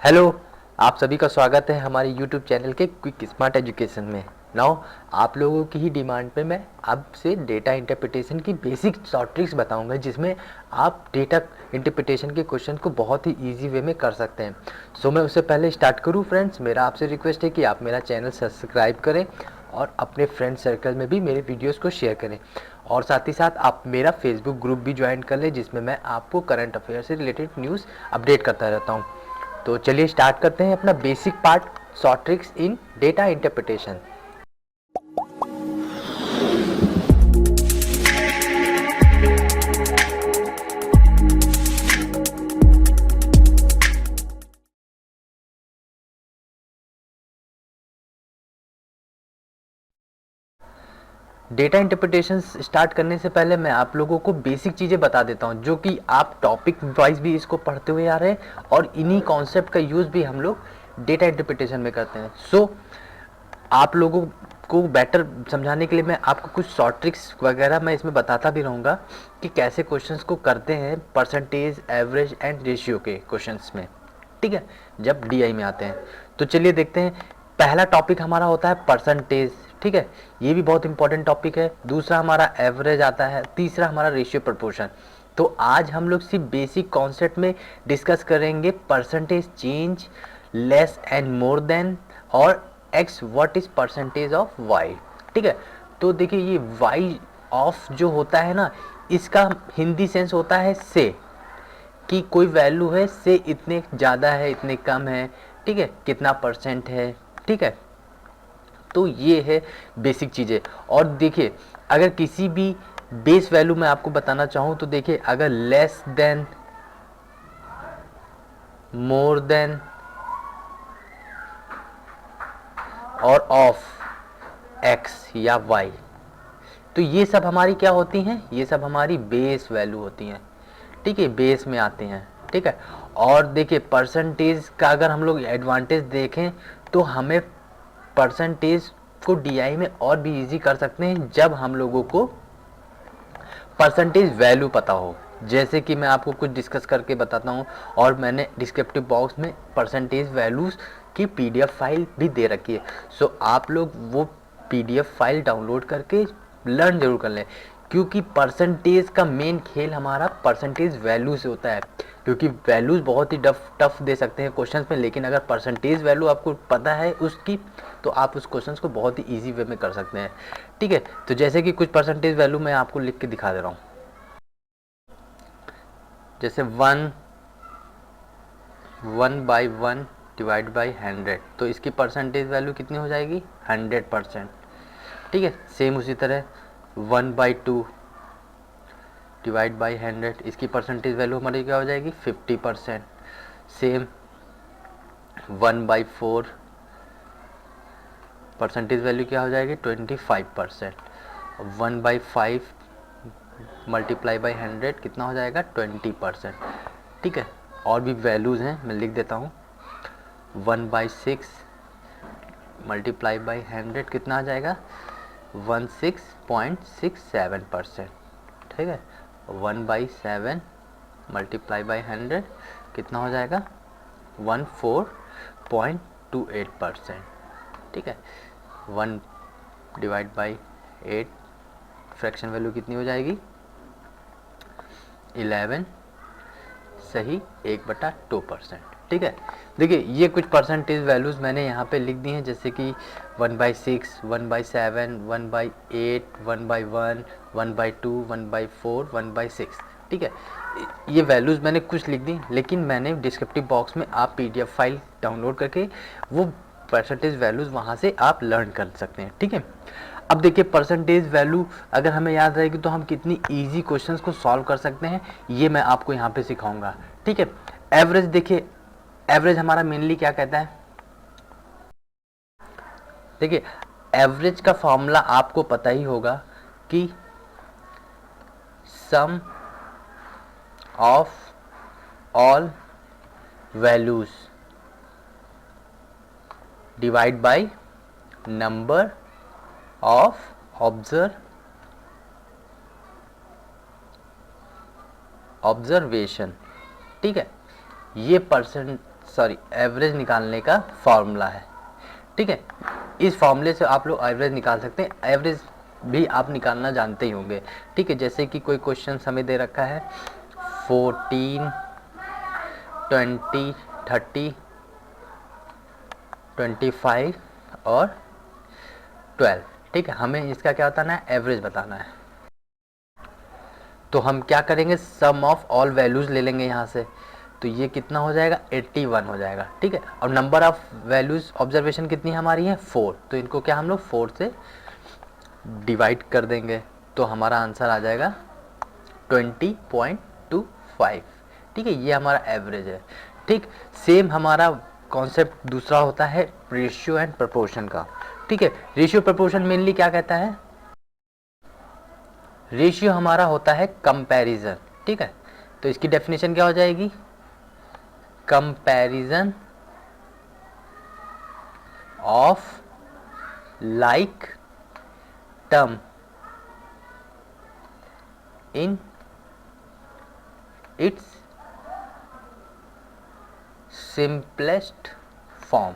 Hello, आप सभी का स्वागत है हमारे यूट्यूब चैनल के क्विक स्मार्ट एजुकेशन में। नाउ आप लोगों की ही डिमांड पे मैं आपसे डेटा इंटरप्रिटेशन की बेसिक शॉर्ट ट्रिक्स बताऊंगा, जिसमें आप डेटा इंटरप्रिटेशन के क्वेश्चन को बहुत ही इजी वे में कर सकते हैं। सो मैं उससे पहले स्टार्ट करूं फ्रेंड्स, मेरा आपसे रिक्वेस्ट है कि आप मेरा चैनल सब्सक्राइब करें और अपने फ्रेंड सर्कल में भी मेरे वीडियोस को शेयर करें, और साथ ही साथ आप मेरा फेसबुक ग्रुप भी ज्वाइन कर लें, जिसमें मैं आपको करंट अफेयर से रिलेटेड न्यूज़ अपडेट करता रहता हूँ। तो चलिए स्टार्ट करते हैं अपना बेसिक पार्ट, शॉर्ट ट्रिक्स इन data interpretation. Data interpretation start करने से पहले मैं आप लोगों को बेसिक चीज़ें बता देता हूं, जो कि आप टॉपिक वाइज भी इसको पढ़ते हुए आ रहे हैं और इन्हीं कॉन्सेप्ट का यूज़ भी हम लोग डेटा इंटरप्रिटेशन में करते हैं। सो आप लोगों को बेटर समझाने के लिए मैं आपको कुछ शॉर्ट ट्रिक्स वगैरह मैं इसमें बताता भी रहूँगा कि कैसे क्वेश्चंस को करते हैं परसेंटेज, एवरेज एंड रेशियो के क्वेश्चंस में, ठीक है, जब डीआई में आते हैं। तो चलिए देखते हैं। पहला टॉपिक हमारा होता है परसेंटेज, ठीक है, ये भी बहुत इंपॉर्टेंट टॉपिक है। दूसरा हमारा एवरेज आता है, तीसरा हमारा रेशियो प्रोपोर्शन। तो आज हम लोग सिर्फ बेसिक कॉन्सेप्ट में डिस्कस करेंगे percentage change, less and more than, और X what is percentage of Y, ठीक है। तो देखिए ये वाई ऑफ जो होता है ना, इसका हिंदी सेंस होता है से, कि कोई वैल्यू है से इतने ज़्यादा है, इतने कम है, ठीक है, कितना परसेंट है, ठीक है। तो ये है बेसिक चीज़ें। और देखिए अगर किसी भी बेस वैल्यू मैं आपको बताना चाहूँ तो देखिए, अगर लेस देन, मोर देन और ऑफ एक्स या वाई, तो ये सब हमारी क्या होती हैं, ये सब हमारी बेस वैल्यू होती हैं, ठीक है, बेस में आते हैं, ठीक है। और देखिए परसेंटेज का अगर हम लोग एडवांटेज देखें तो हमें परसेंटेज को डीआई में और भी इजी कर सकते हैं जब हम लोगों को परसेंटेज वैल्यू पता हो। जैसे कि मैं आपको कुछ डिस्कस करके बताता हूँ, और मैंने डिस्क्रिप्टिव बॉक्स में परसेंटेज वैल्यूज़ की पीडीएफ फाइल भी दे रखी है। सो आप लोग वो पीडीएफ फाइल डाउनलोड करके लर्न जरूर कर लें, क्योंकि परसेंटेज का मेन खेल हमारा परसेंटेज वैल्यू से होता है। क्योंकि वैल्यूज़ बहुत ही टफ दे सकते हैं क्वेश्चंस में, लेकिन अगर परसेंटेज वैल्यू आपको पता है उसकी, तो आप उस क्वेश्चंस को बहुत ही ईजी वे में कर सकते हैं, ठीक है। तो जैसे कि कुछ परसेंटेज वैल्यू मैं आपको लिख के दिखा दे रहा हूँ। जैसे 1/1 डिवाइड बाई 100, तो इसकी परसेंटेज वैल्यू कितनी हो जाएगी, 100%, ठीक है। सेम उसी तरह 1/2 डिवाइड बाई 100, इसकी परसेंटेज वैल्यू हमारी क्या हो जाएगी, 50%। सेम 1/4, परसेंटेज वैल्यू क्या हो जाएगी, 25%। 1/5 मल्टीप्लाई बाई 100 कितना हो जाएगा, 20%, ठीक है। और भी वैल्यूज़ हैं, मैं लिख देता हूँ। 1/6 मल्टीप्लाई बाई 100 कितना आ जाएगा, 16.67%, ठीक है। 1/7 मल्टीप्लाई बाई 100 कितना हो जाएगा, 14.28%, ठीक है। 1 डिवाइड बाई 8, फ्रैक्शन वैल्यू कितनी हो जाएगी, 11, सही 1/2%, ठीक है। देखिए ये कुछ परसेंटेज वैल्यूज़ मैंने यहाँ पे लिख दी हैं, जैसे कि 1/6, 1/7, 1/8, 1/1, 1/2, 1/4, 1/6, ठीक है। ये वैल्यूज़ मैंने कुछ लिख दी, लेकिन मैंने डिस्क्रिप्टिव बॉक्स में आप पीडीएफ फाइल डाउनलोड करके वो परसेंटेज वैल्यूज़ वहाँ से आप लर्न कर सकते हैं, ठीक है। अब देखिए परसेंटेज वैल्यू अगर हमें याद रहेगी तो हम कितनी इजी क्वेश्चंस को सॉल्व कर सकते हैं, ये मैं आपको यहाँ पे सिखाऊंगा, ठीक है। एवरेज देखिए, एवरेज हमारा मेनली क्या कहता है, देखिए एवरेज का फॉर्मूला आपको पता ही होगा कि sum of all values divide by number of observation, ठीक है। ये एवरेज निकालने का फॉर्मूला है। ठीक है, इस फॉर्मूले से आप लोग एवरेज निकाल सकते हैं। एवरेज भी आप निकालना जानते ही होंगे। ठीक है, जैसे कि कोई क्वेश्चन हमें दे रखा है 14, 20, 30, 25 और 12। ठीक है, हमें इसका क्या बताना है, एवरेज बताना है। तो हम क्या करेंगे, सम ऑफ ऑल वैल्यूज़ ले लेंगे यहाँ से। तो ये कितना हो जाएगा, 81 हो जाएगा। ठीक है, और नंबर ऑफ वैल्यूज़ ऑब्जर्वेशन कितनी हमारी है, 4। तो इनको क्या हम लोग 4 से डिवाइड कर देंगे, तो हमारा आंसर आ जाएगा 20.25। ठीक है, ये हमारा एवरेज है। ठीक, सेम हमारा कॉन्सेप्ट दूसरा होता है रेशियो एंड प्रोपोर्शन का। ठीक है, रेशियो प्रोपोर्शन मेनली क्या कहता है, रेशियो हमारा होता है कंपैरिजन। ठीक है, तो इसकी डेफिनेशन क्या हो जाएगी, comparison of like term in its simplest form.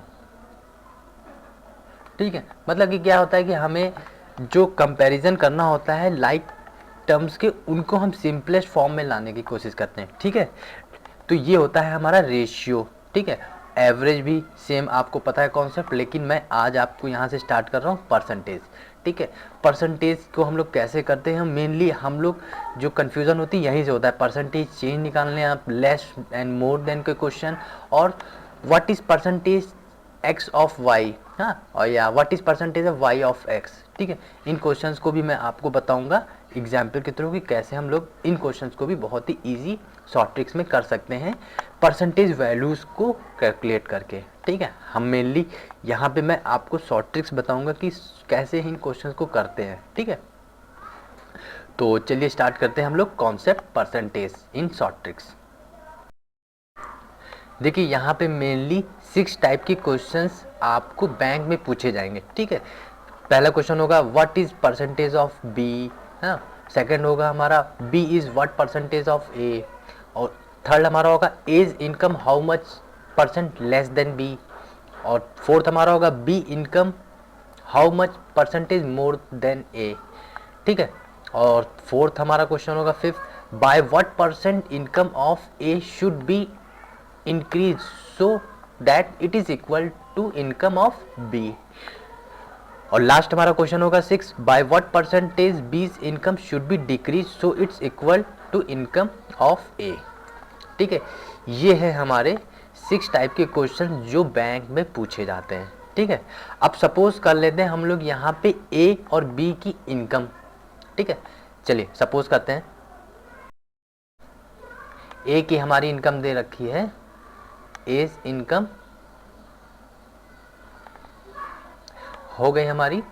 ठीक है, मतलब कि क्या होता है कि हमें जो कंपैरिजन करना होता है लाइक टर्म्स के, उनको हम सिंपलेस्ट फॉर्म में लाने की कोशिश करते हैं। ठीक है, तो ये होता है हमारा रेशियो। ठीक है, एवरेज भी सेम आपको पता है कॉन्सेप्ट, लेकिन मैं आज आपको यहाँ से स्टार्ट कर रहा हूँ परसेंटेज। ठीक है, परसेंटेज को हम लोग कैसे करते हैं, मेनली हम लोग जो कन्फ्यूज़न होती है यहीं से होता है। परसेंटेज चेंज निकालने आप, लेस एंड मोर देन के क्वेश्चन, और what is percentage X of Y, हाँ, और या what is percentage of Y of X. ठीक है, इन क्वेश्चंस को भी मैं आपको बताऊंगा एग्जाम्पल के थ्रू कि कैसे हम लोग इन क्वेश्चंस को भी बहुत ही इजी शॉर्ट ट्रिक्स में कर सकते हैं परसेंटेज वैल्यूज़ को कैलकुलेट करके। ठीक है, हम मेनली यहाँ पे मैं आपको शॉर्ट ट्रिक्स बताऊंगा कि कैसे इन क्वेश्चंस को करते हैं। ठीक है, तो चलिए स्टार्ट करते हैं हम लोग concept percentage in short tricks. देखिए यहाँ पे मेनली 6 टाइप के क्वेश्चंस आपको बैंक में पूछे जाएंगे। ठीक है, पहला क्वेश्चन होगा what is percentage of B, हाँ। सेकंड होगा हमारा B is what percentage of A, और थर्ड हमारा होगा A's income how much percent less than B, और फोर्थ हमारा होगा B income how much percentage more than A. ठीक है, और फोर्थ हमारा क्वेश्चन होगा fifth, by what percent income of A should be increase so that it is equal to income of B, और last हमारा question होगा 6, by what percentage B's income should be decrease so it's equal to income of A. ठीक है, ये है हमारे 6 type के question जो बैंक में पूछे जाते हैं। ठीक है, अब सपोज कर लेते हैं हम लोग यहाँ पे ए और बी की इनकम। ठीक है, चलिए सपोज करते हैं ए की हमारी इनकम दे रखी है, एज इनकम हो गई हमारी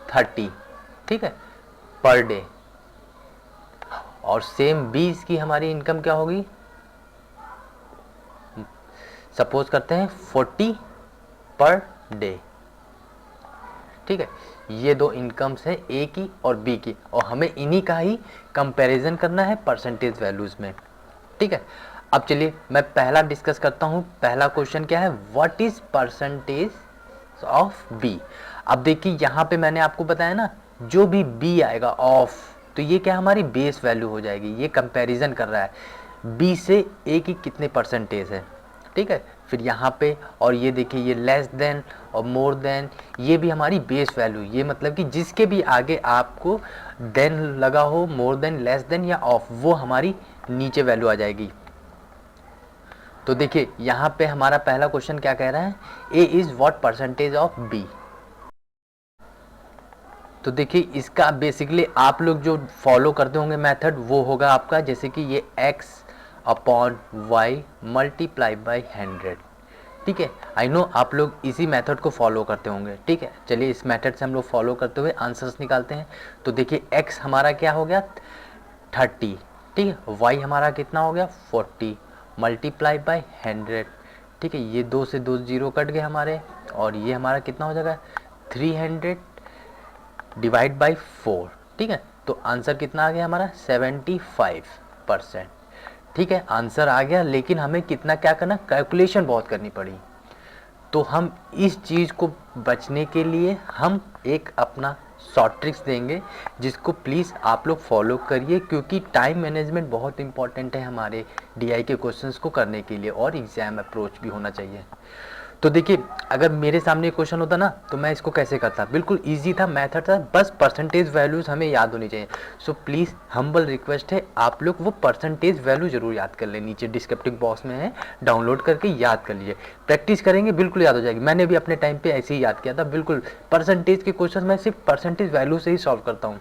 30, ठीक है, पर डे, और सेम 20 की हमारी इनकम क्या होगी, सपोज करते हैं 40 पर डे। ठीक है, ये दो इनकम्स है ए की और बी की, और हमें इन्हीं का ही कंपैरिजन करना है परसेंटेज वैल्यूज में। ठीक है, अब चलिए मैं पहला डिस्कस करता हूँ। पहला क्वेश्चन क्या है, what is percentage of B. अब देखिए यहाँ पे मैंने आपको बताया ना, जो भी बी आएगा ऑफ, तो ये क्या हमारी बेस वैल्यू हो जाएगी। ये कंपैरिजन कर रहा है बी से ए की कितने परसेंटेज है। ठीक है, फिर यहाँ पे, और ये देखिए ये लेस देन और मोर देन, ये भी हमारी बेस वैल्यू। ये मतलब कि जिसके भी आगे आपको देन लगा हो, मोर देन, लेस देन या ऑफ, वो हमारी नीचे वैल्यू आ जाएगी। तो देखिए यहाँ पे हमारा पहला क्वेश्चन क्या कह रहा है, A is what percentage of B. तो देखिए इसका बेसिकली आप लोग जो फॉलो करते होंगे मेथड, वो होगा आपका जैसे कि ये x upon Y multiply by 100। ठीक है, आई नो आप लोग इसी मेथड को फॉलो करते होंगे। ठीक है, चलिए इस मेथड से हम लोग फॉलो करते हुए आंसर्स निकालते हैं। तो देखिए x हमारा क्या हो गया 30, ठीक है, y हमारा कितना हो गया 40 मल्टीप्लाई बाई 100। ठीक है, ये 2 से 2 जीरो कट गए हमारे, और ये हमारा कितना हो जाएगा 300 डिवाइड बाई 4। ठीक है, तो आंसर कितना आ गया हमारा 75%। ठीक है, आंसर आ गया, लेकिन हमें कितना क्या करना, कैलकुलेशन बहुत करनी पड़ी। तो हम इस चीज़ को बचने के लिए हम एक अपना शॉर्ट ट्रिक्स देंगे, जिसको प्लीज़ आप लोग फॉलो करिए, क्योंकि टाइम मैनेजमेंट बहुत इंपॉर्टेंट है हमारे डीआई के क्वेश्चंस को करने के लिए, और एग्ज़ाम अप्रोच भी होना चाहिए। तो देखिए, अगर मेरे सामने क्वेश्चन होता ना, तो मैं इसको कैसे करता, बिल्कुल इजी था, मेथड था, बस परसेंटेज वैल्यूज़ हमें याद होनी चाहिए। सो प्लीज़ हम्बल रिक्वेस्ट है, आप लोग वो परसेंटेज वैल्यू जरूर याद कर लें, नीचे डिस्क्रिप्टिव बॉक्स में है, डाउनलोड करके याद कर लीजिए। प्रैक्टिस करेंगे बिल्कुल याद हो जाएगी। मैंने भी अपने टाइम पे ऐसे ही याद किया था, बिल्कुल परसेंटेज के क्वेश्चन मैं सिर्फ परसेंटेज वैल्यू से ही सॉल्व करता हूँ,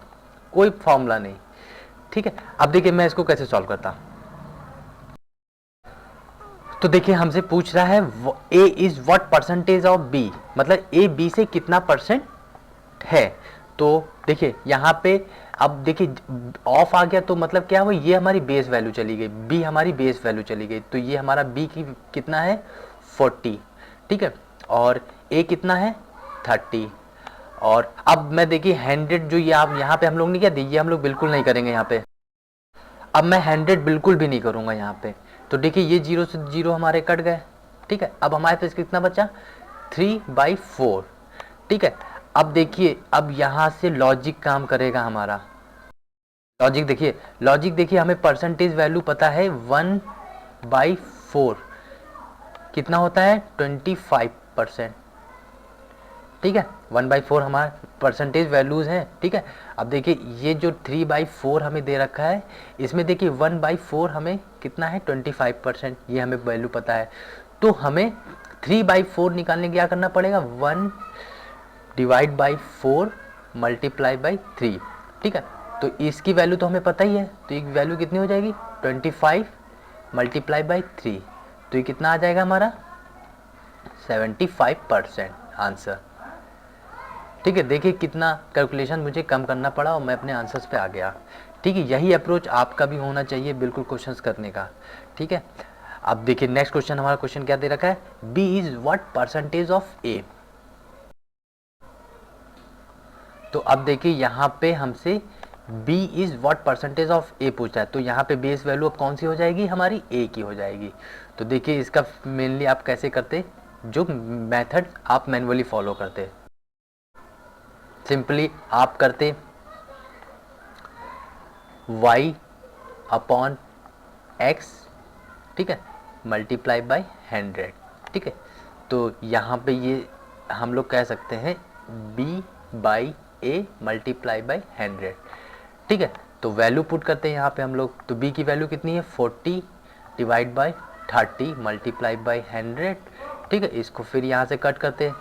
कोई फॉर्मूला नहीं। ठीक है, अब देखिए मैं इसको कैसे सॉल्व करता। तो देखिए हमसे पूछ रहा है A is what percentage of B, मतलब ए बी से कितना परसेंट है। तो देखिए यहाँ पे अब देखिए ऑफ आ गया, तो मतलब क्या हुआ, ये हमारी बेस वैल्यू चली गई, बी हमारी बेस वैल्यू चली गई, तो ये हमारा बी की कितना है 40, ठीक है, और ए कितना है 30। और अब मैं देखिए 100 जो ये आप यहाँ पे हम लोग नहीं किया, ये हम लोग बिल्कुल नहीं करेंगे यहाँ पे। अब मैं 100 बिल्कुल भी नहीं करूंगा यहाँ पे। तो देखिए ये 0 से 0 हमारे कट गए, ठीक है। अब हमारे पास कितना बचा 3/4, ठीक है। अब देखिए, अब यहाँ से लॉजिक काम करेगा हमारा। लॉजिक देखिए हमें परसेंटेज वैल्यू पता है 1/4 कितना होता है 25%, ठीक है। 1/4 हमारा परसेंटेज वैल्यूज हैं, ठीक है। अब देखिए ये जो 3/4 हमें दे रखा है, इसमें देखिए 1/4 हमें कितना है 25%, ये हमें वैल्यू पता है। तो हमें 3/4 निकालने के क्या करना पड़ेगा, 1/4 मल्टीप्लाई बाई 3, ठीक है। तो इसकी वैल्यू तो हमें पता ही है, तो ये वैल्यू कितनी हो जाएगी 25 मल्टीप्लाई बाई 3, तो ये कितना आ जाएगा हमारा 75% आंसर, ठीक है। देखिए कितना कैलकुलेशन मुझे कम करना पड़ा और मैं अपने आंसर्स पे आ गया, ठीक है। यही अप्रोच आपका भी होना चाहिए बिल्कुल क्वेश्चंस करने का, ठीक है। अब देखिए नेक्स्ट क्वेश्चन, हमारा क्वेश्चन क्या दे रखा है, B is what percentage of A. तो अब देखिए यहाँ पे हमसे b is what percentage of A पूछा है, तो यहाँ पे बेस वैल्यू अब कौन सी हो जाएगी, हमारी a की हो जाएगी। तो देखिए इसका मेनली आप कैसे करते, जो मेथड आप मैनुअली फॉलो करते, सिंपली आप करते y अपॉन x, ठीक है, मल्टीप्लाई बाय 100, ठीक है। तो यहाँ पे ये हम लोग कह सकते हैं b by A multiply by 100, ठीक है। तो वैल्यू पुट करते हैं यहाँ पे हम लोग, तो b की वैल्यू कितनी है 40 डिवाइड बाई 30 मल्टीप्लाई बाई 100, ठीक है। इसको फिर यहाँ से कट करते हैं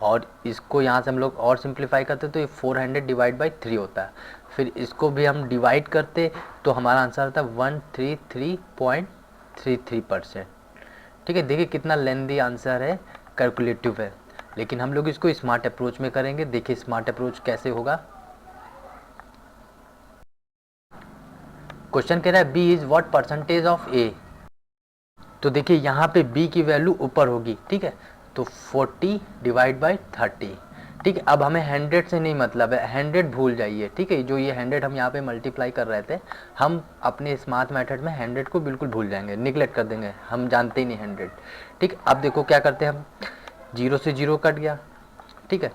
और इसको यहाँ से हम लोग और सिंप्लीफाई करते, तो ये 400 डिवाइड बाई 3 होता है। फिर इसको भी हम डिवाइड करते, तो हमारा आंसर आता है 133.33%, ठीक है। देखिए कितना लेंदी आंसर है, कैलकुलेटिव है, लेकिन हम लोग इसको स्मार्ट अप्रोच में करेंगे। देखिए स्मार्ट अप्रोच कैसे होगा। क्वेश्चन कह रहा है B is what percentage of A. तो देखिए यहाँ पे b की वैल्यू ऊपर होगी, ठीक है, तो 40 डिवाइड बाई 30, ठीक है। अब हमें 100 से नहीं मतलब है, 100 भूल जाइए, ठीक है। जो ये 100 हम यहाँ पे मल्टीप्लाई कर रहे थे, हम अपने स्मार्ट मेथड में 100 को बिल्कुल भूल जाएंगे, निगलेक्ट कर देंगे, हम जानते ही नहीं 100, ठीक है। अब देखो क्या करते हैं हम, 0 से 0 कट गया, ठीक है।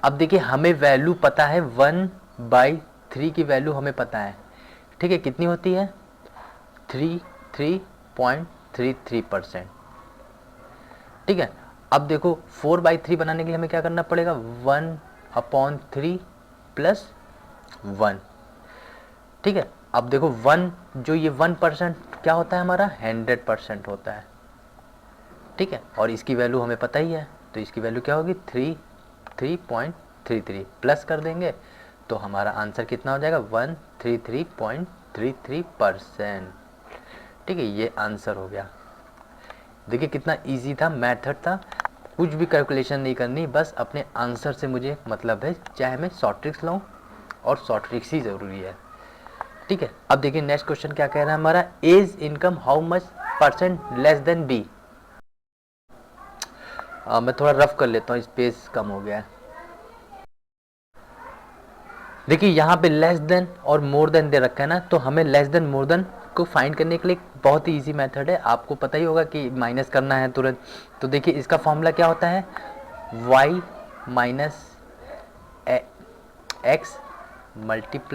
अब देखिए हमें वैल्यू पता है 1/3 की वैल्यू हमें पता है, ठीक है, कितनी होती है 3.33%, ठीक है। अब देखो 4/3 बनाने के लिए हमें क्या करना पड़ेगा 1/3 प्लस 1, ठीक है। अब देखो 1 जो ये 1% क्या होता है हमारा 100% होता है, ठीक है। और इसकी वैल्यू हमें पता ही है, तो इसकी वैल्यू क्या होगी 3.33 प्लस कर देंगे, तो हमारा आंसर कितना हो जाएगा 133.33%, ठीक है। ये आंसर हो गया। देखिए कितना इजी था, मेथड था, कुछ भी कैलकुलेशन नहीं करनी, बस अपने आंसर से मुझे मतलब है, चाहे मैं शॉर्ट ट्रिक्स लाऊं, और शॉर्ट ट्रिक्स ही ज़रूरी है, ठीक है। अब देखिए नेक्स्ट क्वेश्चन क्या कह रहा है हमारा, A's income how much percent less than B. मैं थोड़ा रफ कर लेता हूँ, स्पेस कम हो गया है। देखिए यहाँ पे लेस देन और मोर देन दे रखा है ना, तो हमें लेस देन मोर देन को फाइंड करने के लिए बहुत ही इजी मेथड है, आपको पता ही होगा कि माइनस करना है तुरंत। तो देखिए इसका फॉर्मूला क्या होता है, y minus X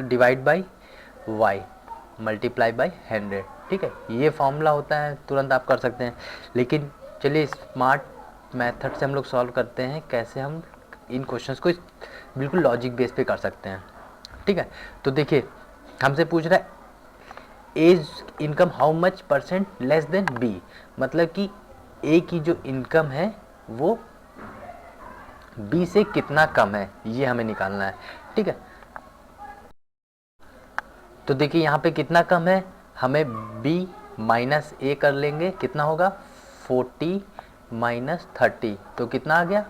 divide by Y multiply by 100, ठीक है, ये फॉर्मूला होता है, तुरंत आप कर सकते हैं। लेकिन चलिए स्मार्ट मेथड से हम लोग सॉल्व करते हैं, कैसे हम इन क्वेश्चंस को बिल्कुल लॉजिक बेस पे कर सकते हैं, ठीक है। तो देखिए हमसे पूछ रहा है A's income how much percent less than B, मतलब कि ए की जो इनकम है वो बी से कितना कम है, ये हमें निकालना है, ठीक है। तो देखिए यहाँ पे कितना कम है, हमें b माइनस ए कर लेंगे, कितना होगा 40 माइनस 30, तो कितना आ गया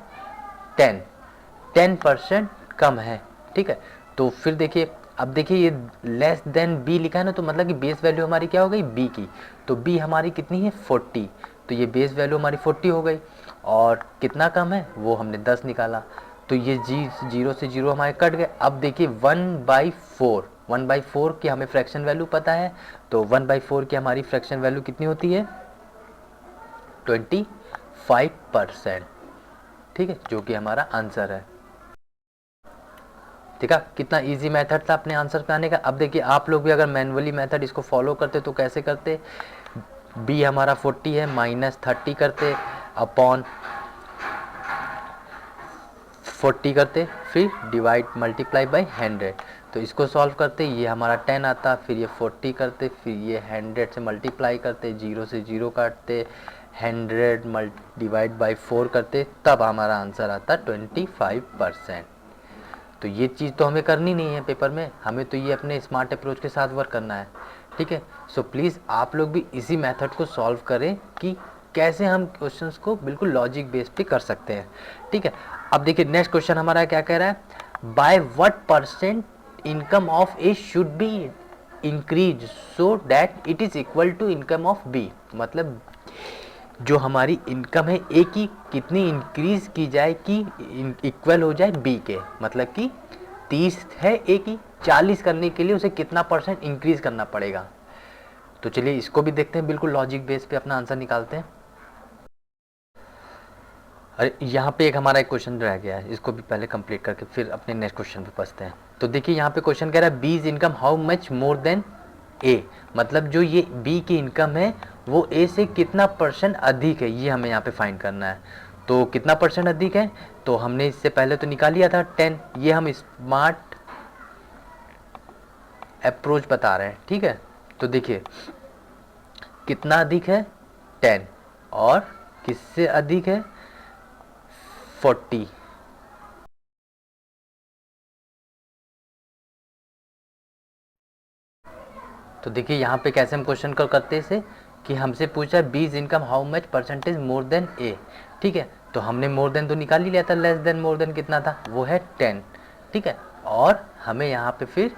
10% कम है, ठीक है। तो फिर देखिए अब देखिए ये लेस देन b लिखा है ना, तो मतलब कि बेस वैल्यू हमारी क्या हो गई b की, तो b हमारी कितनी है 40, तो ये बेस वैल्यू हमारी 40 हो गई, और कितना कम है वो हमने 10 निकाला, तो ये जीरो से जीरो हमारे कट गए। अब देखिए 1/4 की हमें फ्रैक्शन वैल्यू पता है, तो 1/4 की हमारी फ्रैक्शन वैल्यू कितनी होती है 25%, ठीक है, जो कि हमारा आंसर है। ठीक है, कितना इजी मेथड था अपने आंसर पे आने का। अब देखिए आप लोग भी अगर मैनुअली मेथड इसको फॉलो करते तो कैसे करते, b हमारा 40 है माइनस 30 करते अपॉन 40 करते, फिर डिवाइड मल्टीप्लाई बाई 100, तो इसको सॉल्व करते, ये हमारा 10 आता, फिर ये 40 करते, फिर ये 100 से मल्टीप्लाई करते, 0 से 0 काटते, 100 डिवाइड बाई 4 करते, तब हमारा आंसर आता 25%। तो ये चीज़ तो हमें करनी नहीं है पेपर में, हमें तो ये अपने स्मार्ट अप्रोच के साथ वर्क करना है, ठीक है। सो प्लीज़ आप लोग भी इसी मेथड को सॉल्व करें कि कैसे हम क्वेश्चंस को बिल्कुल लॉजिक बेस पे कर सकते हैं, ठीक है। अब देखिए नेक्स्ट क्वेश्चन हमारा क्या कह रहा है, by what percent income of A should be increase so that it is equal to income of B, मतलब जो हमारी इनकम है ए की कितनी इंक्रीज की जाए कि इक्वल हो जाए बी के, मतलब कि 30 है ए की, 40 करने के लिए उसे कितना परसेंट इंक्रीज करना पड़ेगा। तो चलिए इसको भी देखते हैं, बिल्कुल लॉजिक बेस पे अपना आंसर निकालते हैं। अरे यहाँ पे एक हमारा एक क्वेश्चन रह गया है, इसको भी पहले कंप्लीट करके फिर अपने नेक्स्ट क्वेश्चन पे पहुँचते हैं। तो देखिए यहाँ पे क्वेश्चन कह रहा है B's income how much more than A, मतलब जो ये बी की इनकम है वो ए से कितना परसेंट अधिक है, ये हमें यहाँ पे फाइंड करना है। तो कितना परसेंट अधिक है, तो हमने इससे पहले तो निकाल लिया था 10, ये हम स्मार्ट अप्रोच बता रहे हैं, ठीक है। तो देखिए कितना अधिक है 10, और किससे अधिक है 40, तो देखिए यहाँ पे कैसे हम क्वेश्चन को करते हैं इसे, कि हमसे पूछा B's income how much percentage more than A, ठीक है। तो हमने मोर देन तो निकाल ही लिया था, लेस देन मोर देन कितना था, वो है 10, ठीक है। और हमें यहाँ पे फिर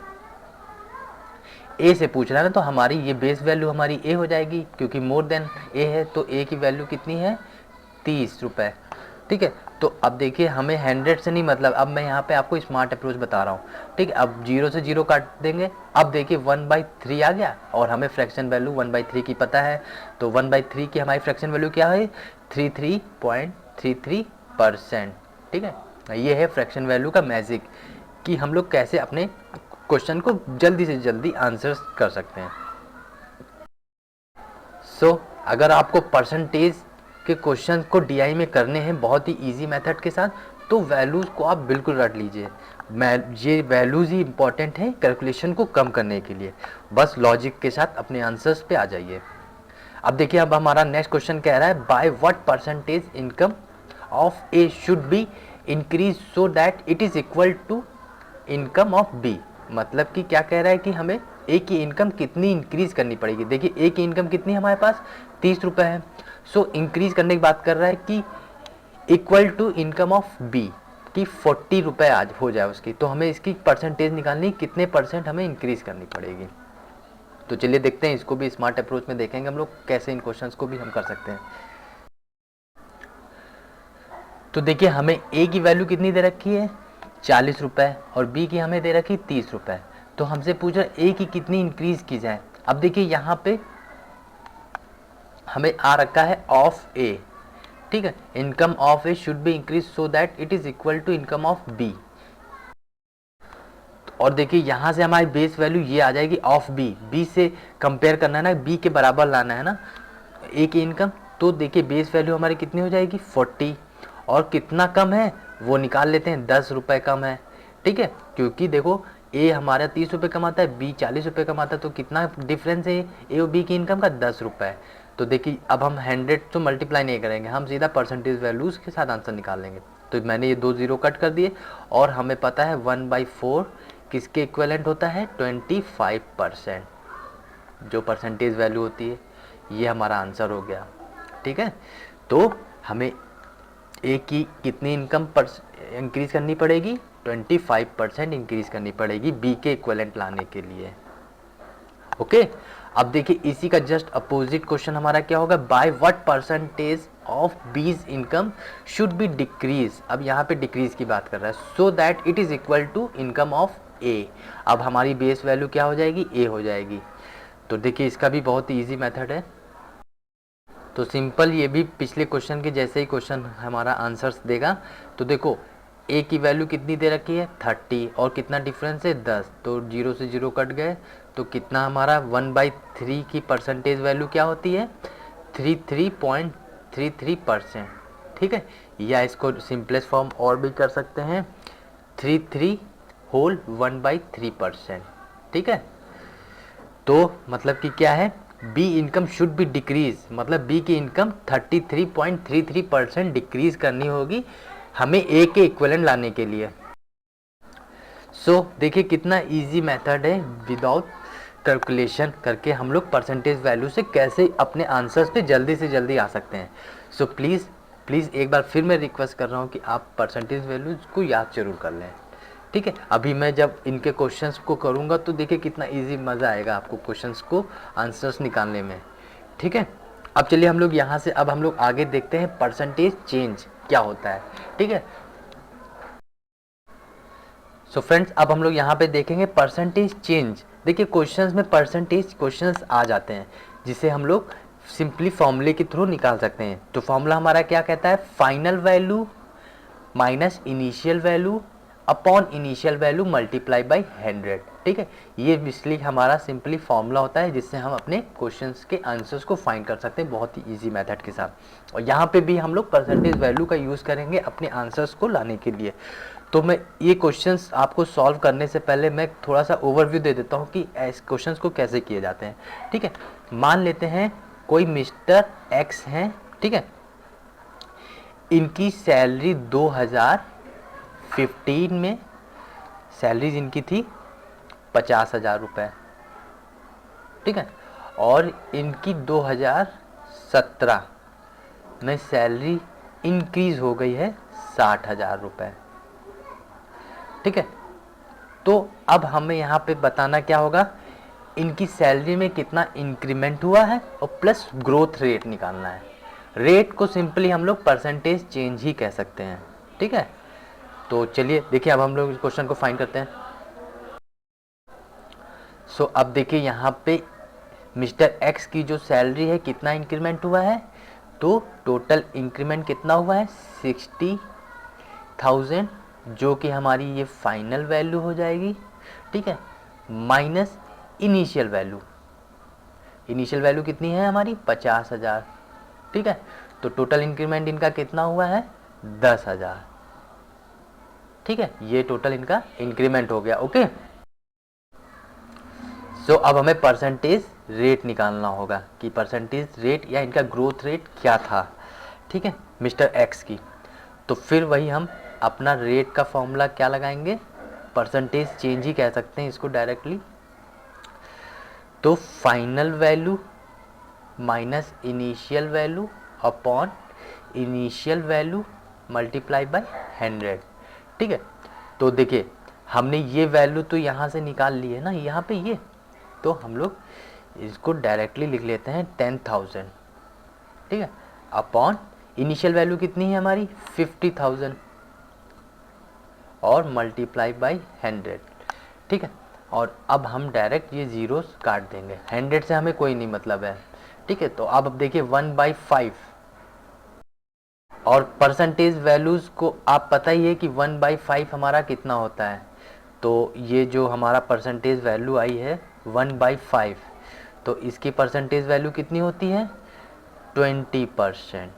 ए से पूछ रहा है ना, तो हमारी ये बेस वैल्यू हमारी ए हो जाएगी, क्योंकि मोर देन ए है, तो ए की वैल्यू कितनी है 30 रुपये, ठीक है। तो अब देखिए हमें 100 से नहीं मतलब, अब मैं यहाँ पे आपको स्मार्ट अप्रोच बता रहा हूँ, ठीक है। अब 0 से 0 काट देंगे, अब देखिए 1/3 आ गया, और हमें फ्रैक्शन वैल्यू 1/3 की पता है, तो 1/3 की हमारी फ्रैक्शन वैल्यू क्या है 33.33%, ठीक है। ये है फ्रैक्शन वैल्यू का मैजिक, कि हम लोग कैसे अपने क्वेश्चन को जल्दी से जल्दी आंसर कर सकते हैं। सो अगर आपको परसेंटेज के क्वेश्चन को डीआई में करने हैं बहुत ही इजी मेथड के साथ, तो वैल्यूज़ को आप बिल्कुल रट लीजिए, ये वैल्यूज़ ही इंपॉर्टेंट है कैलकुलेशन को कम करने के लिए, बस लॉजिक के साथ अपने आंसर्स पे आ जाइए। अब देखिए अब हमारा नेक्स्ट क्वेश्चन कह रहा है by what percentage income of A should be increase so that it is equal to income of B, मतलब कि क्या कह रहा है कि हमें ए की इनकम कितनी इंक्रीज करनी पड़ेगी। देखिए ए की इनकम कितनी है हमारे पास 30 रुपये है, सो इंक्रीज करने की बात कर रहा है कि equal to income of B की 40 रुपये आज हो जाए उसकी, तो हमें इसकी परसेंटेज निकालनी, कितने परसेंट हमें इंक्रीज करनी पड़ेगी। तो चलिए देखते हैं, इसको भी स्मार्ट अप्रोच में देखेंगे हम लोग कैसे इन क्वेश्चंस को भी हम कर सकते हैं। तो देखिए हमें ए की वैल्यू कितनी दे रखी है 40 रुपये और बी की हमें दे रखी 30 रुपये। तो हमसे पूछ रहा है ए की कितनी इंक्रीज की जाए। अब देखिए यहाँ पे हमें आ रखा है ऑफ ए, ठीक है, income of A should be increase so that it is equal to income of B. और देखिए यहाँ से हमारी बेस वैल्यू ये आ जाएगी ऑफ बी, बी से कंपेयर करना है ना, बी के बराबर लाना है ना ए की इनकम। तो देखिए बेस वैल्यू हमारी कितनी हो जाएगी 40, और कितना कम है वो निकाल लेते हैं, 10 रुपये कम है, ठीक है, क्योंकि देखो ए हमारा 30 रुपये कमाता है, बी 40 रुपये कमाता है, तो कितना डिफरेंस है ए और बी की इनकम का 10 रुपये। तो देखिए अब हम 100 तो मल्टीप्लाई नहीं करेंगे, हम सीधा परसेंटेज वैल्यूज के साथ आंसर निकाल लेंगे। तो मैंने ये 2 जीरो कट कर दिए, और हमें पता है 1/4 किसके इक्विवेलेंट होता है 25%, जो परसेंटेज वैल्यू होती है। ये हमारा आंसर हो गया, ठीक है। तो हमें ए की कितनी इनकम इंक्रीज करनी पड़ेगी, 25% इंक्रीज करनी पड़ेगी बी के इक्विवेलेंट लाने के लिए, ओके। अब देखिए इसी का जस्ट अपोजिट क्वेश्चन हमारा क्या होगा, by what percentage of B's income should be decrease. अब यहाँ पे डिक्रीज की बात कर रहा है, so that it is equal to income of A. अब हमारी बेस वैल्यू क्या हो जाएगी, ए हो जाएगी। तो देखिए इसका भी बहुत ही ईजी मेथड है। तो सिंपल, ये भी पिछले क्वेश्चन के जैसे ही क्वेश्चन हमारा आंसर्स देगा। तो देखो ए की वैल्यू कितनी दे रखी है 30, और कितना डिफरेंस है 10, तो 0 से 0 कट गए, तो कितना हमारा 1/3 की परसेंटेज वैल्यू क्या होती है 33.33%, ठीक है। या इसको सिंपलेस्ट फॉर्म और भी कर सकते हैं 33 होल 1/3%, ठीक है। तो मतलब कि क्या है, be income should be decrease, मतलब बी की इनकम 33.33% डिक्रीज करनी होगी हमें ए के इक्विवेलेंट लाने के लिए। सो देखिए कितना इजी मेथड है, विदाउट कैलकुलेशन करके हम लोग परसेंटेज वैल्यू से कैसे अपने आंसर्स पे जल्दी से जल्दी आ सकते हैं। सो प्लीज़ एक बार फिर मैं रिक्वेस्ट कर रहा हूँ कि आप परसेंटेज वैल्यूज को याद जरूर कर लें, ठीक है। अभी मैं जब इनके क्वेश्चंस को करूँगा तो देखिए कितना इजी मज़ा आएगा आपको क्वेश्चंस को आंसर्स निकालने में, ठीक है। अब चलिए हम लोग यहाँ से अब हम लोग आगे देखते हैं परसेंटेज चेंज क्या होता है, ठीक है। सो फ्रेंड्स अब हम लोग यहाँ पे देखेंगे परसेंटेज चेंज। देखिए क्वेश्चंस में परसेंटेज क्वेश्चंस आ जाते हैं जिसे हम लोग सिंपली फॉर्मूले के थ्रू निकाल सकते हैं। तो फॉर्मूला हमारा क्या कहता है, final value minus initial value upon initial value multiply by 100, ठीक है। ये बेसिकली हमारा सिंपली फॉर्मूला होता है जिससे हम अपने क्वेश्चंस के आंसर्स को फाइंड कर सकते हैं बहुत ही इजी मेथड के साथ। और यहाँ पे भी हम लोग परसेंटेज वैल्यू का यूज़ करेंगे अपने आंसर्स को लाने के लिए। तो मैं ये क्वेश्चंस आपको सॉल्व करने से पहले मैं थोड़ा सा ओवरव्यू दे देता हूँ कि इस क्वेश्चंस को कैसे किए जाते हैं, ठीक है। मान लेते हैं कोई मिस्टर एक्स हैं, ठीक है, इनकी सैलरी 2015 में सैलरी इनकी थी 50,000 रुपये, ठीक है, और इनकी 2017 में सैलरी इंक्रीज हो गई है 60,000 रुपये, ठीक है। तो अब हमें यहाँ पे बताना क्या होगा, इनकी सैलरी में कितना इंक्रीमेंट हुआ है और प्लस ग्रोथ रेट निकालना है। रेट को सिंपली हम लोग परसेंटेज चेंज ही कह सकते हैं, ठीक है। तो चलिए देखिए अब हम लोग इस क्वेश्चन को फाइंड करते हैं। सो अब देखिए यहाँ पे मिस्टर एक्स की जो सैलरी है कितना इंक्रीमेंट हुआ है, तो टोटल इंक्रीमेंट कितना हुआ है 60,000, जो कि हमारी ये फाइनल वैल्यू हो जाएगी, ठीक है, minus initial value. Initial value कितनी है हमारी 50,000, ठीक है। तो टोटल इंक्रीमेंट इनका कितना हुआ है 10,000, ठीक है। ये टोटल इनका इंक्रीमेंट हो गया, ओके। सो अब हमें परसेंटेज रेट निकालना होगा कि परसेंटेज रेट या इनका ग्रोथ रेट क्या था, ठीक है, मिस्टर एक्स की। तो फिर वही हम अपना रेट का फॉर्मूला क्या लगाएंगे, परसेंटेज चेंज ही कह सकते हैं इसको डायरेक्टली। तो final value minus initial value upon initial value multiply by 100, ठीक है। तो देखिए हमने ये वैल्यू तो यहाँ से निकाल ली है ना, यहाँ पे ये, तो हम लोग इसको डायरेक्टली लिख लेते हैं 10,000, ठीक है, अपॉन इनिशियल वैल्यू कितनी है हमारी 50,000, और मल्टीप्लाई बाई 100, ठीक है। और अब हम डायरेक्ट ये जीरोस काट देंगे, 100 से हमें कोई नहीं मतलब है, ठीक है। तो अब देखिए 1/5 और परसेंटेज वैल्यूज़ को आप पता ही है कि 1/5 हमारा कितना होता है। तो ये जो हमारा परसेंटेज वैल्यू आई है 1/5, तो इसकी परसेंटेज वैल्यू कितनी होती है 20%,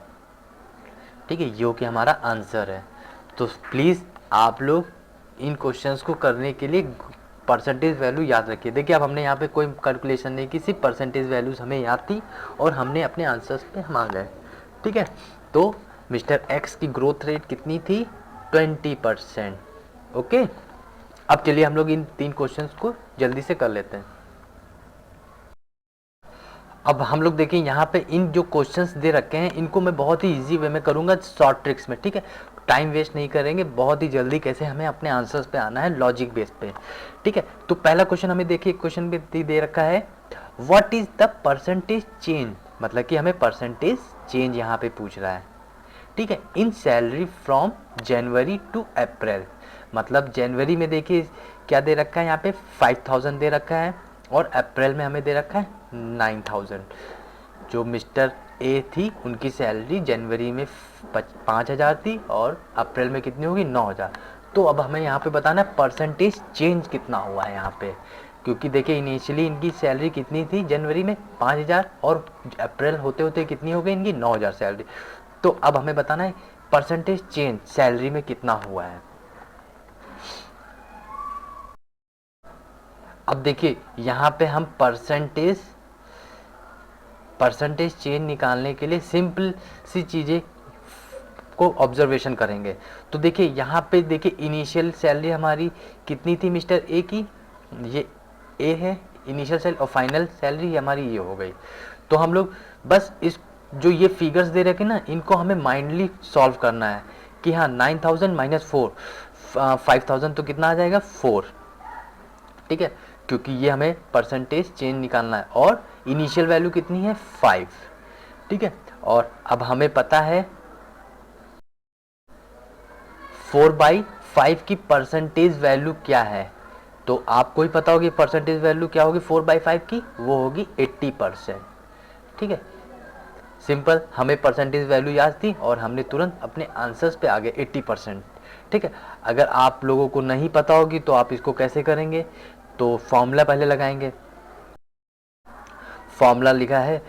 ठीक है, जो कि हमारा आंसर है। तो प्लीज़ आप लोग इन क्वेश्चंस को करने के लिए परसेंटेज वैल्यू याद रखिए। देखिए अब हमने यहाँ पे कोई कैलकुलेशन नहीं की, सिर्फ परसेंटेज वैल्यूज़ हमें याद थी और हमने अपने आंसर्स पे हम आ गए, ठीक है। तो मिस्टर एक्स की ग्रोथ रेट कितनी थी 20%, ओके। अब चलिए हम लोग इन 3 क्वेश्चंस को जल्दी से कर लेते हैं। अब हम लोग देखें यहाँ पे इन जो क्वेश्चंस दे रखे हैं इनको मैं बहुत ही इजी वे में करूँगा, शॉर्ट ट्रिक्स में, ठीक है। टाइम वेस्ट नहीं करेंगे, बहुत ही जल्दी कैसे हमें अपने आंसर्स पे आना है लॉजिक बेस पे, ठीक है। तो पहला क्वेश्चन हमें देखिए, क्वेश्चन में दे रखा है what is the percentage change, मतलब कि हमें परसेंटेज चेंज यहाँ पे पूछ रहा है, ठीक है, in salary from January to April. मतलब जनवरी में देखिए क्या दे रखा है यहाँ पे 5000 दे रखा है और अप्रैल में हमें दे रखा है 9000। जो मिस्टर ए थी उनकी सैलरी जनवरी में 5000 थी और अप्रैल में कितनी होगी 9000। तो अब हमें यहाँ पे बताना है परसेंटेज चेंज कितना हुआ है यहाँ पे, क्योंकि देखिए इनिशियली इनकी सैलरी कितनी थी जनवरी में 5000 और अप्रैल होते होते कितनी हो गई इनकी 9000 सैलरी। तो अब हमें बताना है परसेंटेज चेंज सैलरी में कितना हुआ है। अब देखिए यहाँ पे हम परसेंटेज चेंज निकालने के लिए सिंपल सी चीज़ें को ऑब्जर्वेशन करेंगे। तो देखिए यहाँ पे देखिए इनिशियल सैलरी हमारी कितनी थी मिस्टर ए की, ये ए है इनिशियल सैलरी, और फाइनल सैलरी हमारी ये हो गई। तो हम लोग बस इस जो ये फिगर्स दे रखे ना इनको हमें माइंडली सॉल्व करना है कि हाँ 9000 माइनस 4 5000 तो कितना आ जाएगा 4, ठीक है, क्योंकि ये हमें परसेंटेज चेंज निकालना है और इनिशियल वैल्यू कितनी है 5, ठीक है। और अब हमें पता है 4/5 की परसेंटेज वैल्यू क्या है, तो आपको ही पता होगी परसेंटेज वैल्यू क्या होगी 4/5 की, वो होगी 80%, ठीक है। सिंपल, हमें परसेंटेज वैल्यू याद थी और हमने तुरंत अपने आंसर्स पे आ गए 80%, ठीक है। अगर आप लोगों को नहीं पता होगी तो आप इसको कैसे करेंगे, तो फॉर्मूला पहले लगाएंगे। फॉर्मूला लिखा है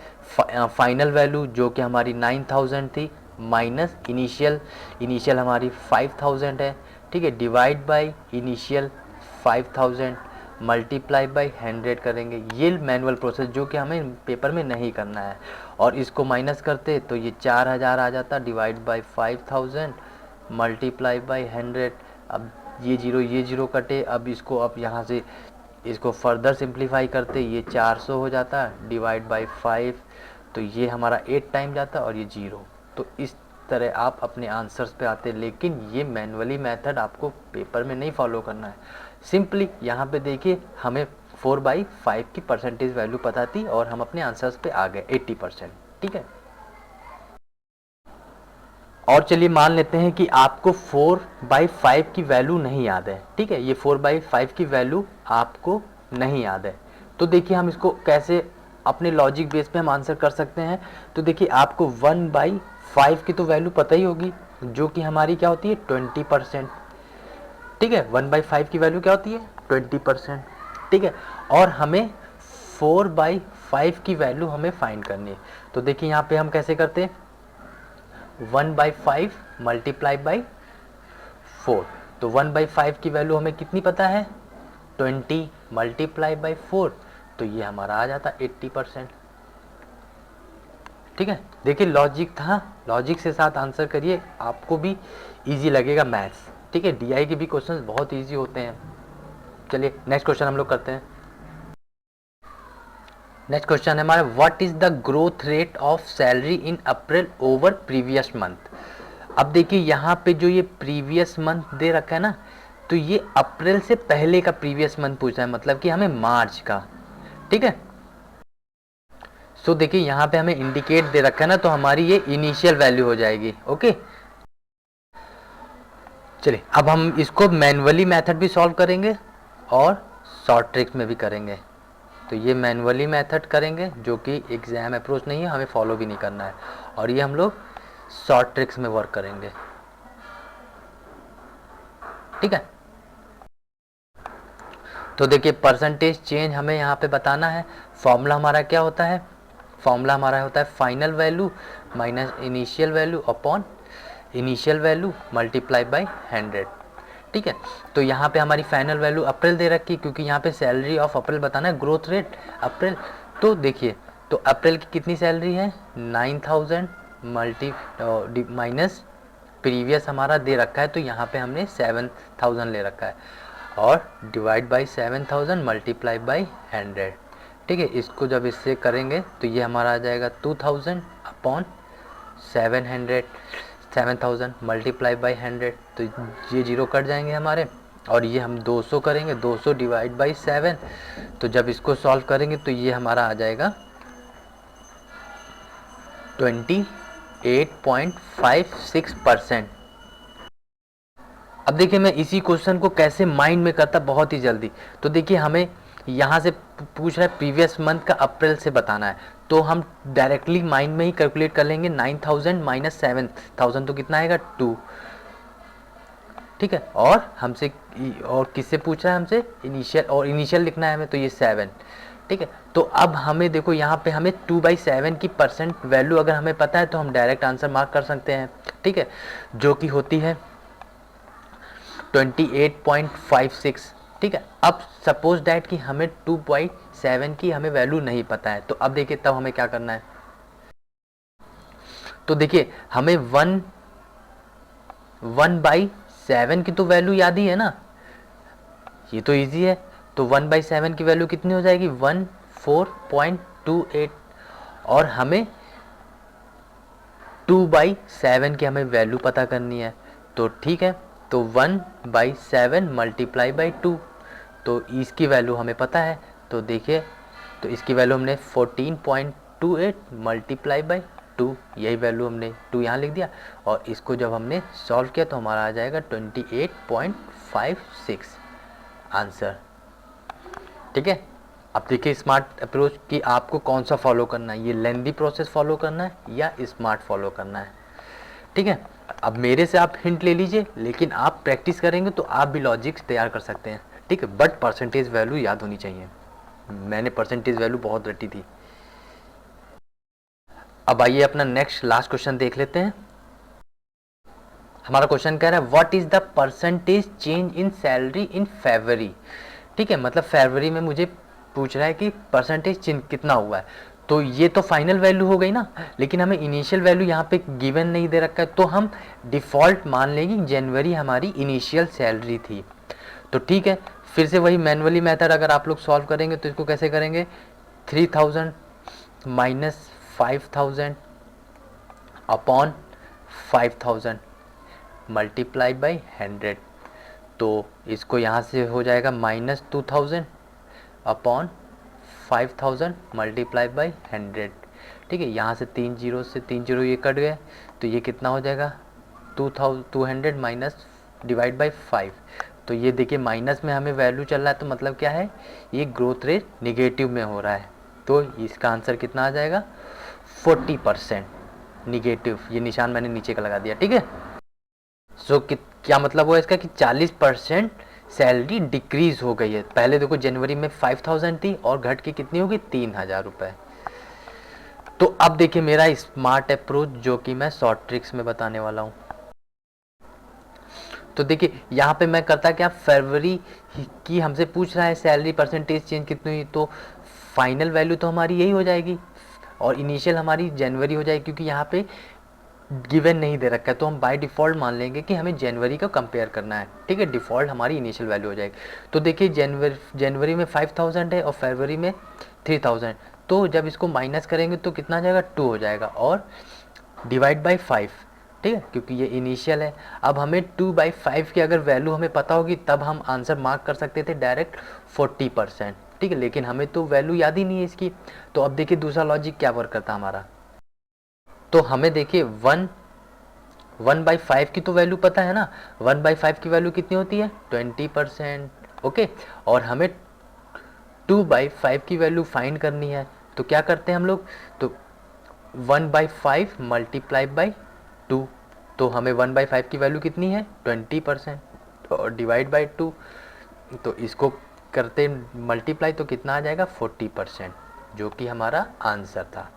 फाइनल वैल्यू जो कि हमारी 9000 थी माइनस इनिशियल हमारी 5000 है, ठीक है, divide by initial 5000 multiply by 100 करेंगे। ये मैनुअल प्रोसेस जो कि हमें पेपर में नहीं करना है। और इसको माइनस करते तो ये 4000 आ जाता, डिवाइड बाय 5000 मल्टीप्लाई बाय 100। अब ये जीरो कटे, अब इसको अब यहाँ से इसको फर्दर सिंप्लीफाई करते ये 400 हो जाता डिवाइड बाय 5, तो ये हमारा 8 टाइम जाता और ये 0। तो इस तरह आप अपने आंसर्स पे आते, लेकिन ये मैनुअली मेथड आपको पेपर में नहीं फॉलो करना है। सिंपली यहाँ पे देखिए हमें 4/5 की परसेंटेज वैल्यू पता थी और हम अपने आंसर्स पे आ गए 80%, ठीक है। और चलिए मान लेते हैं कि आपको 4/5 की वैल्यू नहीं याद है, ठीक है, ये 4/5 की वैल्यू आपको नहीं याद है। तो देखिए हम इसको कैसे अपने लॉजिक बेस पे हम आंसर कर सकते हैं। तो देखिए आपको 1/5 की तो वैल्यू पता ही होगी जो कि हमारी क्या होती है 20%, ठीक है। 1/5 की वैल्यू क्या होती है 20%, ठीक है। और हमें 4/5 की वैल्यू हमें फाइंड करनी है। तो देखिए यहाँ पे हम कैसे करते हैं 1/5 मल्टीप्लाई बाई 4, तो 1/5 की वैल्यू हमें कितनी पता है 20 मल्टीप्लाई बाई 4, तो ये हमारा आ जाता 80%, ठीक है। देखिए लॉजिक था, लॉजिक से साथ आंसर करिए, आपको भी इजी लगेगा मैथ्स, ठीक है। डीआई के भी क्वेश्चंस बहुत इजी होते हैं। चलिए नेक्स्ट क्वेश्चन हम लोग करते हैं। नेक्स्ट क्वेश्चन है हमारा what is the growth rate of salary in April over previous month. अब देखिए यहाँ पे जो ये प्रीवियस मंथ दे रखा है ना, तो ये अप्रैल से पहले का प्रीवियस मंथ पूछा है, मतलब कि हमें मार्च का, ठीक है। सो देखिए यहाँ पे हमें इंडिकेट दे रखा है ना, तो हमारी ये इनिशियल वैल्यू हो जाएगी, ओके। चलिए अब हम इसको मैनुअली मेथड भी सॉल्व करेंगे और शॉर्ट ट्रिक्स में भी करेंगे। तो ये मैनुअली मेथड करेंगे जो कि एग्जाम अप्रोच नहीं है, हमें फॉलो भी नहीं करना है, और ये हम लोग शॉर्ट ट्रिक्स में वर्क करेंगे। ठीक है, तो देखिए परसेंटेज चेंज हमें यहाँ पे बताना है। फॉर्मूला हमारा क्या होता है? फॉर्मूला हमारा होता है final value minus initial value upon initial value multiply by 100। ठीक है, तो यहाँ पे हमारी फाइनल वैल्यू अप्रैल दे रखी, क्योंकि यहाँ पे सैलरी ऑफ अप्रैल बताना है, ग्रोथ रेट अप्रैल। तो देखिए, तो अप्रैल की कितनी सैलरी है? 9000 मल्टी माइनस प्रीवियस हमारा दे रखा है, तो यहाँ पे हमने 7000 ले रखा है, और डिवाइड बाई 7000 मल्टीप्लाई बाई 100। ठीक है, इसको जब इससे करेंगे तो ये हमारा आ जाएगा 2000 अपॉन 7000 मल्टीप्लाई बाई 100, तो ये जीरो कट जाएंगे हमारे, और ये हम 200 करेंगे, 200 डिवाइड बाई 7, तो जब इसको सॉल्व करेंगे तो ये हमारा आ जाएगा 28.56%। अब देखिए मैं इसी क्वेश्चन को कैसे माइंड में करता बहुत ही जल्दी। तो देखिए हमें यहाँ से पूछ रहा है प्रीवियस मंथ का अप्रैल से बताना है, तो हम डायरेक्टली माइंड में ही कैलकुलेट कर लेंगे। 9000 माइनस 7000 तो कितना आएगा? 2। ठीक है, और हमसे और किससे पूछ रहा है? हमसे इनिशियल, और इनिशियल लिखना है हमें, तो ये 7। ठीक है, तो अब हमें देखो यहाँ पे हमें 2/7 की परसेंट वैल्यू अगर हमें पता है तो हम डायरेक्ट आंसर मार्क कर सकते हैं। ठीक है, जो कि होती है 28.56। ठीक है, अब सपोज डैट कि हमें 2/7 की हमें वैल्यू नहीं पता है, तो अब देखिए तब हमें क्या करना है। तो देखिए हमें 1/7 की तो वैल्यू याद ही है ना, ये तो इजी है। तो 1/7 की वैल्यू कितनी हो जाएगी? 14.28, और हमें 2/7 की हमें वैल्यू पता करनी है। तो ठीक है, तो 1/7 मल्टीप्लाई बाई 2, तो इसकी वैल्यू हमें पता है। तो देखिए, तो इसकी वैल्यू हमने 14.28 मल्टीप्लाई बाई 2, यही वैल्यू हमने 2 यहाँ लिख दिया, और इसको जब हमने सॉल्व किया तो हमारा आ जाएगा 28.56 आंसर। ठीक है, अब देखिए स्मार्ट अप्रोच कि आपको कौन सा फॉलो करना है, ये लेंदी प्रोसेस फॉलो करना है या स्मार्ट फॉलो करना है। ठीक है, अब मेरे से आप हिंट ले लीजिए, लेकिन आप प्रैक्टिस करेंगे तो आप भी लॉजिक्स तैयार कर सकते हैं। ठीक है, बट परसेंटेज वैल्यू याद होनी चाहिए। मैंने परसेंटेज वैल्यू बहुत रटी थी। अब आइए अपना नेक्स्ट लास्ट क्वेश्चन देख लेते हैं। हमारा क्वेश्चन कह रहा है what is the percentage change in salary in February. ठीक है, मतलब फरवरी में मुझे पूछ रहा है कि परसेंटेज चेंज कितना हुआ है। तो ये तो फाइनल वैल्यू हो गई ना, लेकिन हमें इनिशियल वैल्यू यहाँ पे गिवन नहीं दे रखा है, तो हम डिफ़ॉल्ट मान लेंगे जनवरी हमारी इनिशियल सैलरी थी। तो ठीक है, फिर से वही मैनुअली मेथड अगर आप लोग सॉल्व करेंगे तो इसको कैसे करेंगे? 3000 माइनस 5000 अपॉन 5000 मल्टीप्लाई बाई 100, तो इसको यहाँ से हो जाएगा -2000 अपॉन 5000 मल्टीप्लाई बाई 100। ठीक है, यहाँ से 3 जीरो से 3 जीरो ये कट गए, तो ये कितना हो जाएगा? 200 माइनस डिवाइड बाई 5। तो ये देखिए माइनस में हमें वैल्यू चल रहा है, तो मतलब क्या है? ये ग्रोथ रेट निगेटिव में हो रहा है, तो इसका आंसर कितना आ जाएगा? 40% निगेटिव। ये निशान मैंने नीचे का लगा दिया। ठीक है, सो क्या मतलब हुआ इसका कि 40% सैलरी डिक्रीज हो गई है। पहले देखो जनवरी में 5000 थी और घट के कितनी होगी? 3000 रुपये। तो अब देखिए मेरा स्मार्ट अप्रोच जो कि मैं शॉर्ट ट्रिक्स में बताने वाला हूँ। तो देखिए यहाँ पे मैं करता क्या, फरवरी की हमसे पूछ रहा है सैलरी परसेंटेज चेंज कितनी हुई, तो फाइनल वैल्यू तो हमारी यही हो जाएगी और इनिशियल हमारी जनवरी हो जाएगी, क्योंकि यहाँ पे गिवन नहीं दे रखा है, तो हम बाय डिफ़ॉल्ट मान लेंगे कि हमें जनवरी का कंपेयर करना है। ठीक है, डिफ़ॉल्ट हमारी इनिशियल वैल्यू हो जाएगी। तो देखिए जनवरी में 5000 है और फरवरी में 3000, तो जब इसको माइनस करेंगे तो कितना आ जाएगा? 2 हो जाएगा, और डिवाइड बाई 5। ठीक है, क्योंकि ये इनिशियल है। अब हमें 2/5 की अगर वैल्यू हमें पता होगी तब हम आंसर मार्क कर सकते थे डायरेक्ट 40%। ठीक है, लेकिन हमें तो वैल्यू याद ही नहीं है इसकी। तो अब देखिए दूसरा लॉजिक क्या वर्क करता हमारा। तो हमें देखिए 1/5 की तो वैल्यू पता है ना, 1/5 की वैल्यू कितनी होती है 20%। ओके, और हमें 2/5 की वैल्यू फाइंड करनी है, तो क्या करते हैं हम लोग, तो 1/5 मल्टीप्लाई बाई 2, तो हमें 1/5 की वैल्यू कितनी है 20% और डिवाइड बाई 2, तो इसको करते मल्टीप्लाई तो कितना आ जाएगा 40%, जो कि हमारा आंसर था।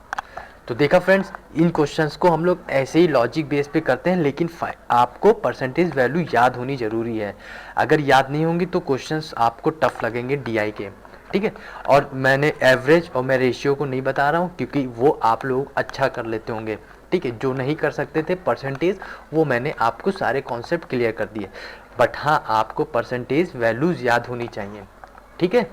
तो देखा फ्रेंड्स, इन क्वेश्चंस को हम लोग ऐसे ही लॉजिक बेस पे करते हैं, लेकिन आपको परसेंटेज वैल्यू याद होनी ज़रूरी है। अगर याद नहीं होंगी तो क्वेश्चंस आपको टफ लगेंगे डीआई के, ठीक है। और मैंने एवरेज और मैं रेशियो को नहीं बता रहा हूँ, क्योंकि वो आप लोग अच्छा कर लेते होंगे, ठीक है। जो नहीं कर सकते थे परसेंटेज, वो मैंने आपको सारे कॉन्सेप्ट क्लियर कर दिए, बट हाँ आपको परसेंटेज वैल्यूज़ याद होनी चाहिए, ठीक है।